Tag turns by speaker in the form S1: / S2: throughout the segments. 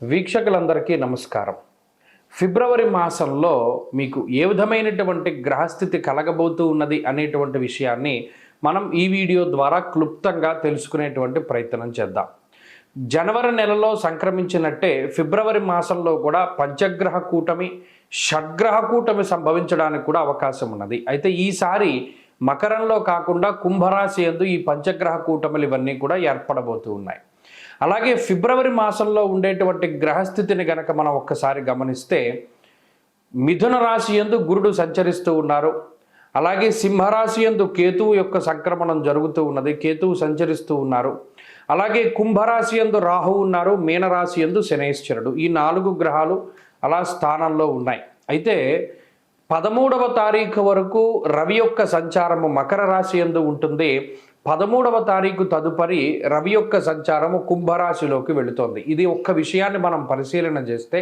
S1: వీక్షకులందరికీ నమస్కారం. ఫిబ్రవరి మాసంలో మీకు ఏ విధమైనటువంటి గ్రహస్థితి కలగబోతూ ఉన్నది అనేటువంటి విషయాన్ని మనం ఈ వీడియో ద్వారా క్లుప్తంగా తెలుసుకునేటువంటి ప్రయత్నం చేద్దాం. జనవరి నెలలో సంక్రమించినట్టే ఫిబ్రవరి మాసంలో కూడా పంచగ్రహ కూటమి, షడ్గ్రహ కూటమి సంభవించడానికి కూడా అవకాశం ఉన్నది. అయితే ఈసారి మకరంలో కాకుండా కుంభరాశి యందు ఈ పంచగ్రహ కూటములు ఇవన్నీ కూడా ఏర్పడబోతూ ఉన్నాయి. అలాగే ఫిబ్రవరి మాసంలో ఉండేటువంటి గ్రహస్థితిని గనక మనం ఒక్కసారి గమనిస్తే మిథున రాశి యందు గురుడు సంచరిస్తూ ఉన్నారు. అలాగే సింహరాశి యందు కేతువు యొక్క సంక్రమణం జరుగుతూ ఉన్నది, కేతువు సంచరిస్తూ ఉన్నారు. అలాగే కుంభరాశి యందు రాహువు ఉన్నారు, మీనరాశి యందు శనైశ్వరుడు. ఈ 4 గ్రహాలు అలా స్థానంలో ఉన్నాయి. అయితే 13వ తారీఖు వరకు రవి యొక్క సంచారము మకర రాశి యందు ఉంటుంది. 13వ తారీఖు తదుపరి రవి యొక్క సంచారము కుంభరాశిలోకి వెళుతోంది. ఇది ఒక్క విషయాన్ని మనం పరిశీలన చేస్తే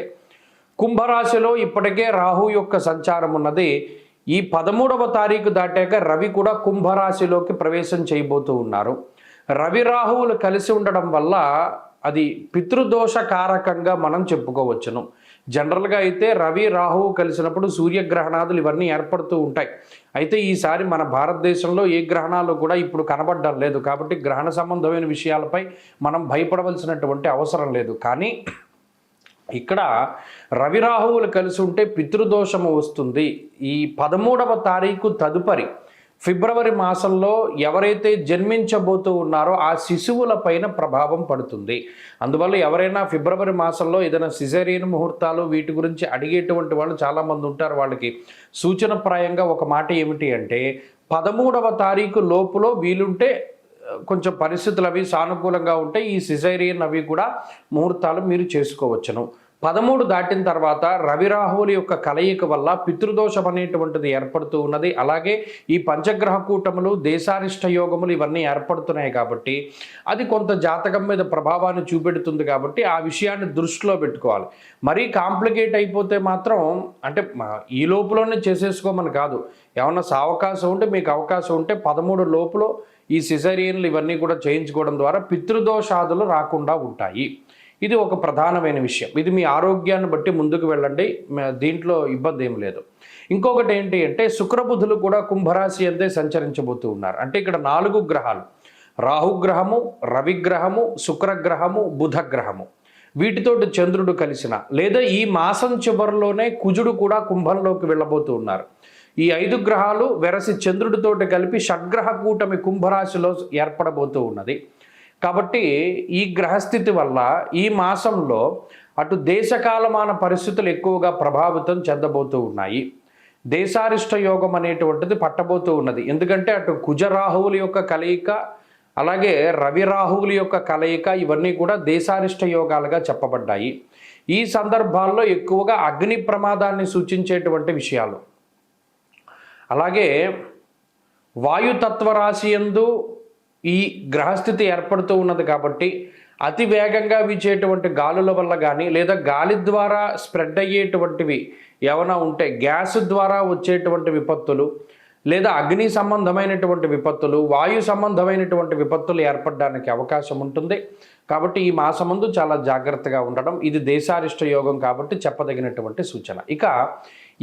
S1: కుంభరాశిలో ఇప్పటికే రాహు యొక్క సంచారం ఉన్నది. ఈ 13వ తారీఖు దాటాక రవి కూడా కుంభరాశిలోకి ప్రవేశం చేయబోతూ ఉన్నారు. రవి రాహువులు కలిసి ఉండడం వల్ల అది పితృదోషకారకంగా మనం చెప్పుకోవచ్చును. జనరల్గా అయితే రవి రాహువు కలిసినప్పుడు సూర్యగ్రహణాదులు ఇవన్నీ ఏర్పడుతూ ఉంటాయి. అయితే ఈసారి మన భారతదేశంలో ఏ గ్రహణాలు కూడా ఇప్పుడు కనబడడం లేదు. కాబట్టి గ్రహణ సంబంధమైన విషయాలపై మనం భయపడవలసినటువంటి అవసరం లేదు. కానీ ఇక్కడ రవి రాహువులు కలిసి ఉంటే పితృదోషము వస్తుంది. ఈ 13వ తారీఖు తదుపరి ఫిబ్రవరి మాసంలో ఎవరైతే జన్మించబోతూ ఉన్నారో ఆ శిశువుల పైన ప్రభావం పడుతుంది. అందువల్ల ఎవరైనా ఫిబ్రవరి మాసంలో ఏదైనా సిజేరియన్ ముహూర్తాలు వీటి గురించి అడిగేటువంటి వాళ్ళు చాలామంది ఉంటారు. వాళ్ళకి సూచనప్రాయంగా ఒక మాట ఏమిటి అంటే 13వ తారీఖు లోపులో వీలుంటే కొంచెం పరిస్థితులు అవి సానుకూలంగా ఉంటే ఈ సిజేరియన్ అవి కూడా ముహూర్తాలు మీరు చేసుకోవచ్చును. 13 దాటిన తర్వాత రవి రాహువుల యొక్క కలయిక వల్ల పితృదోషం అనేటువంటిది ఏర్పడుతూ ఉన్నది. అలాగే ఈ పంచగ్రహ కూటములు, దేశారిష్ట యోగములు ఇవన్నీ ఏర్పడుతున్నాయి కాబట్టి అది కొంత జాతకం మీద ప్రభావాన్ని చూపెడుతుంది. కాబట్టి ఆ విషయాన్ని దృష్టిలో పెట్టుకోవాలి. మరీ కాంప్లికేట్ అయిపోతే మాత్రం అంటే ఈ లోపులోనే చేసేసుకోమని కాదు. ఏమన్నా అవకాశం ఉంటే మీకు అవకాశం ఉంటే 13 లోపులో ఈ సిజేరియన్లు ఇవన్నీ కూడా చేయించుకోవడం ద్వారా పితృదోషాదులు రాకుండా ఉంటాయి. ఇది ఒక ప్రధానమైన విషయం. ఇది మీ ఆరోగ్యాన్ని బట్టి ముందుకు వెళ్ళండి, దీంట్లో ఇబ్బంది ఏం లేదు. ఇంకొకటి ఏంటి అంటే శుక్రబుధులు కూడా కుంభరాశి అంతే సంచరించబోతూ ఉన్నారు. అంటే ఇక్కడ 4 గ్రహాలు, రాహుగ్రహము, రవిగ్రహము, శుక్రగ్రహము, బుధగ్రహము, వీటితోటి చంద్రుడు కలిసిన లేదా ఈ మాసం చివరిలోనే కుజుడు కూడా కుంభంలోకి వెళ్ళబోతూ ఉన్నారు. ఈ 5 గ్రహాలు వెరసి చంద్రుడితోటి కలిపి షడ్గ్రహ కూటమి కుంభరాశిలో ఏర్పడబోతూ ఉన్నది. కాబట్టి ఈ గ్రహస్థితి వల్ల ఈ మాసంలో అటు దేశకాలమాన పరిస్థితులు ఎక్కువగా ప్రభావితం చెందబోతూ ఉన్నాయి. దేశారిష్ట యోగం అనేటువంటిది పట్టబోతూ ఉన్నది. ఎందుకంటే అటు కుజరాహువుల యొక్క కలయిక, అలాగే రవి రాహువుల యొక్క కలయిక ఇవన్నీ కూడా దేశారిష్ట యోగాలుగా చెప్పబడ్డాయి. ఈ సందర్భాల్లో ఎక్కువగా అగ్ని ప్రమాదాన్ని సూచించేటువంటి విషయాలు, అలాగే వాయుతత్వ రాశి యందు ఈ గ్రహస్థితి ఏర్పడుతూ ఉన్నది. కాబట్టి అతి వేగంగా వీచేటువంటి గాలుల వల్ల కానీ లేదా గాలి ద్వారా స్ప్రెడ్ అయ్యేటువంటివి ఏమైనా ఉంటే గ్యాస్ ద్వారా వచ్చేటువంటి విపత్తులు లేదా అగ్ని సంబంధమైనటువంటి విపత్తులు, వాయు సంబంధమైనటువంటి విపత్తులు ఏర్పడడానికి అవకాశం ఉంటుంది. కాబట్టి ఈ మాసమందు చాలా జాగ్రత్తగా ఉండడం ఇది దేశారిష్ట యోగం కాబట్టి చెప్పదగినటువంటి సూచన. ఇక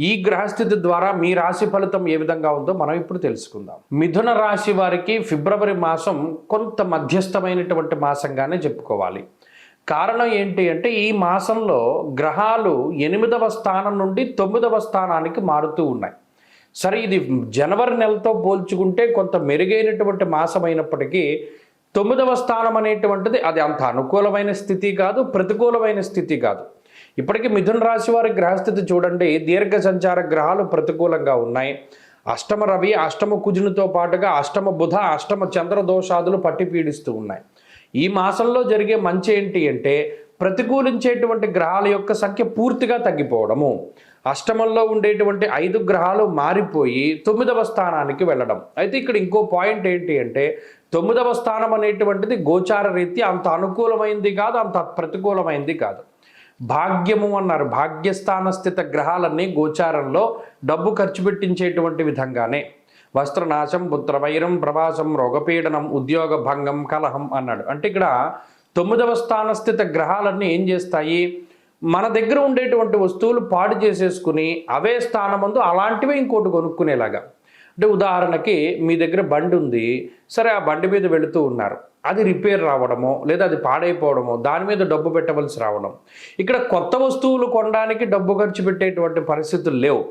S1: ఈ గ్రహస్థితి ద్వారా మీ రాశి ఫలితం ఏ విధంగా ఉందో మనం ఇప్పుడు తెలుసుకుందాం. మిథున రాశి వారికి ఫిబ్రవరి మాసం కొంత మధ్యస్థమైనటువంటి మాసంగానే చెప్పుకోవాలి. కారణం ఏంటి అంటే ఈ మాసంలో గ్రహాలు 8వ స్థానం నుండి 9వ స్థానానికి మారుతూ ఉన్నాయి. సరే, ఇది జనవరి నెలతో పోల్చుకుంటే కొంత మెరుగైనటువంటి మాసం అయినప్పటికీ 9వ స్థానం అనేటువంటిది అది అంత అనుకూలమైన స్థితి కాదు, ప్రతికూలమైన స్థితి కాదు. ఇప్పటికీ మిథున రాశి వారి గ్రహస్థితి చూడండి, దీర్ఘ సంచార గ్రహాలు ప్రతికూలంగా ఉన్నాయి. అష్టమ రవి, అష్టమ కుజునితో పాటుగా అష్టమ బుధ, అష్టమ చంద్ర దోషాదులు పట్టి పీడిస్తూ ఉన్నాయి. ఈ మాసంలో జరిగే మంచి ఏంటి అంటే ప్రతికూలించేటువంటి గ్రహాల యొక్క సంఖ్య పూర్తిగా తగ్గిపోవడము. అష్టమంలో ఉండేటువంటి 5 గ్రహాలు మారిపోయి 9వ స్థానానికి వెళ్ళడం. అయితే ఇక్కడ ఇంకో పాయింట్ ఏంటి అంటే 9వ స్థానం అనేటువంటిది గోచార రీత్యా అంత అనుకూలమైంది కాదు, అంత ప్రతికూలమైంది కాదు. భాగ్యము అన్నారు. భాగ్యస్థాన స్థిత గ్రహాలన్నీ గోచారంలో డబ్బు ఖర్చు పెట్టించేటువంటి విధంగానే వస్త్రనాశం, పుత్రవైరం, ప్రవాసం, రోగపీడనం, ఉద్యోగ భంగం, కలహం అన్నాడు. అంటే ఇక్కడ 9వ స్థాన స్థిత గ్రహాలన్నీ ఏం చేస్తాయి? మన దగ్గర ఉండేటువంటి వస్తువులు పాడు చేసేసుకుని అవే స్థానమందు అలాంటివే ఇంకోటి కొనుక్కునేలాగా. అంటే ఉదాహరణకి మీ దగ్గర బండి ఉంది, సరే ఆ బండి మీద వెళుతూ ఉన్నారు, అది రిపేర్ రావడమో లేదా అది పాడైపోవడమో దాని మీద డబ్బు పెట్టవలసి రావడం. ఇక్కడ కొత్త వస్తువులు కొనడానికి డబ్బు ఖర్చు పెట్టేటువంటి పరిస్థితులు లేవు.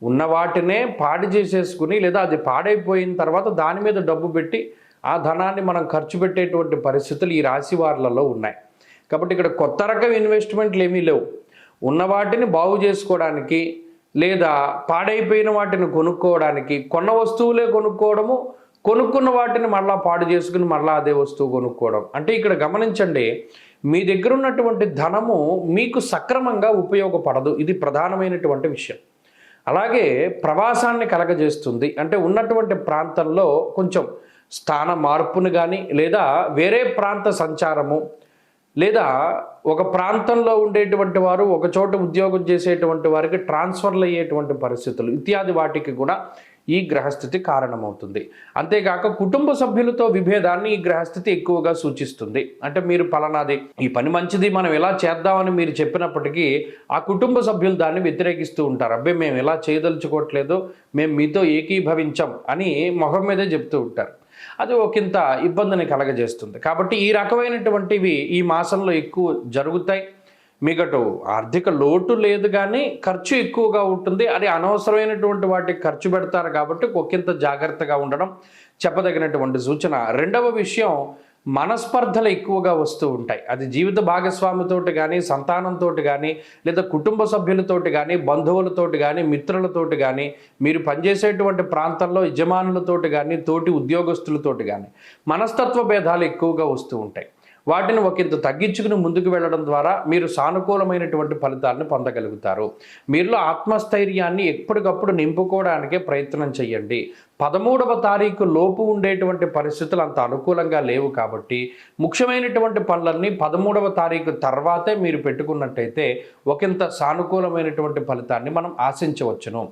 S1: ఉన్న వాటినే పాడు చేసేసుకుని లేదా అది పాడైపోయిన తర్వాత దాని మీద డబ్బు పెట్టి ఆ ధనాన్ని మనం ఖర్చు పెట్టేటువంటి పరిస్థితులు ఈ రాశి వారులలో ఉన్నాయి. కాబట్టి ఇక్కడ కొత్త రకం ఇన్వెస్ట్మెంట్లు ఏమీ లేవు. ఉన్న వాటిని బాగు చేసుకోవడానికి లేదా పాడైపోయిన వాటిని కొనుక్కోవడానికి, కొన్న వస్తువులే కొనుక్కోవడము, కొనుక్కున్న వాటిని మళ్ళా పాడు చేసుకుని మళ్ళీ అదే వస్తువు కొనుక్కోవడం. అంటే ఇక్కడ గమనించండి, మీ దగ్గర ఉన్నటువంటి ధనము మీకు సక్రమంగా ఉపయోగపడదు. ఇది ప్రధానమైనటువంటి విషయం. అలాగే ప్రవాసాన్ని కలగజేస్తుంది. అంటే ఉన్నటువంటి ప్రాంతంలో కొంచెం స్థాన మార్పును కానీ లేదా వేరే ప్రాంత సంచారము లేదా ఒక ప్రాంతంలో ఉండేటువంటి వారు ఒక చోట ఉద్యోగం చేసేటువంటి వారికి ట్రాన్స్ఫర్లు అయ్యేటువంటి పరిస్థితులు ఇత్యాది వాటికి కూడా ఈ గ్రహస్థితి కారణమవుతుంది. అంతేకాక కుటుంబ సభ్యులతో విభేదాన్ని ఈ గ్రహస్థితి ఎక్కువగా సూచిస్తుంది. అంటే మీరు పలానాది ఈ పని మంచిది మనం ఎలా చేద్దామని మీరు చెప్పినప్పటికీ ఆ కుటుంబ సభ్యులు దాన్ని వ్యతిరేకిస్తూ ఉంటారు. అబ్బే మేము ఎలా చేయదలుచుకోవట్లేదు, మేము మీతో ఏకీభవించం అని మొహం మీదే చెప్తూ ఉంటారు. అది ఒకంత ఇబ్బందిని కలగజేస్తుంది. కాబట్టి ఈ రకమైనటువంటివి ఈ మాసంలో ఎక్కువ జరుగుతాయి. మీకటు ఆర్థిక లోటు లేదు కానీ ఖర్చు ఎక్కువగా ఉంటుంది. అది అనవసరమైనటువంటి వాటికి ఖర్చు పెడతారు కాబట్టి ఒకంత జాగ్రత్తగా ఉండడం చెప్పదగినటువంటి సూచన. రెండవ విషయం, మనస్పర్ధలు ఎక్కువగా వస్తూ ఉంటాయి. అది జీవిత భాగస్వామితోటి కానీ, సంతానంతోటి కానీ, లేదా కుటుంబ సభ్యులతోటి కానీ, బంధువులతోటి కానీ, మిత్రులతోటి కానీ, మీరు పనిచేసేటువంటి ప్రాంతంలో యజమానులతోటి కానీ, తోటి ఉద్యోగస్తులతోటి కానీ మనస్తత్వ భేదాలు ఎక్కువగా వస్తూ ఉంటాయి. వాటిని ఒకంత తగ్గించుకుని ముందుకు వెళ్ళడం ద్వారా మీరు సానుకూలమైనటువంటి ఫలితాలను పొందగలుగుతారు. మీలో ఆత్మస్థైర్యాన్ని ఎప్పటికప్పుడు నింపుకోవడానికే ప్రయత్నం చేయండి. 13వ తారీఖు లోపు ఉండేటువంటి పరిస్థితులు అంత అనుకూలంగా లేవు కాబట్టి ముఖ్యమైనటువంటి పనులన్నీ 13వ తారీఖు తర్వాతే మీరు పెట్టుకున్నట్టయితే ఒకంత సానుకూలమైనటువంటి ఫలితాన్ని మనం ఆశించవచ్చును.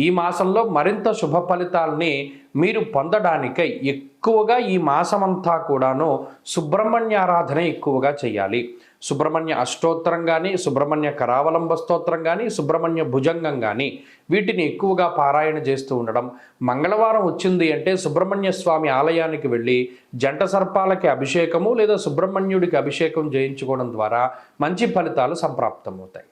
S1: ఈ మాసంలో మరింత శుభ ఫలితాలని మీరు పొందడానికై ఎక్కువగా ఈ మాసమంతా కూడాను సుబ్రహ్మణ్య ఆరాధన ఎక్కువగా చేయాలి. సుబ్రహ్మణ్య అష్టోత్తరం కానీ, సుబ్రహ్మణ్య కరావలంబ స్తోత్రం కానీ, సుబ్రహ్మణ్య భుజంగం కానీ వీటిని ఎక్కువగా పారాయణ చేస్తూ ఉండడం. మంగళవారం వచ్చింది అంటే సుబ్రహ్మణ్య స్వామి ఆలయానికి వెళ్ళి జంట సర్పాలకి అభిషేకము లేదా సుబ్రహ్మణ్యుడికి అభిషేకం చేయించుకోవడం ద్వారా మంచి ఫలితాలు సంప్రాప్తమవుతాయి.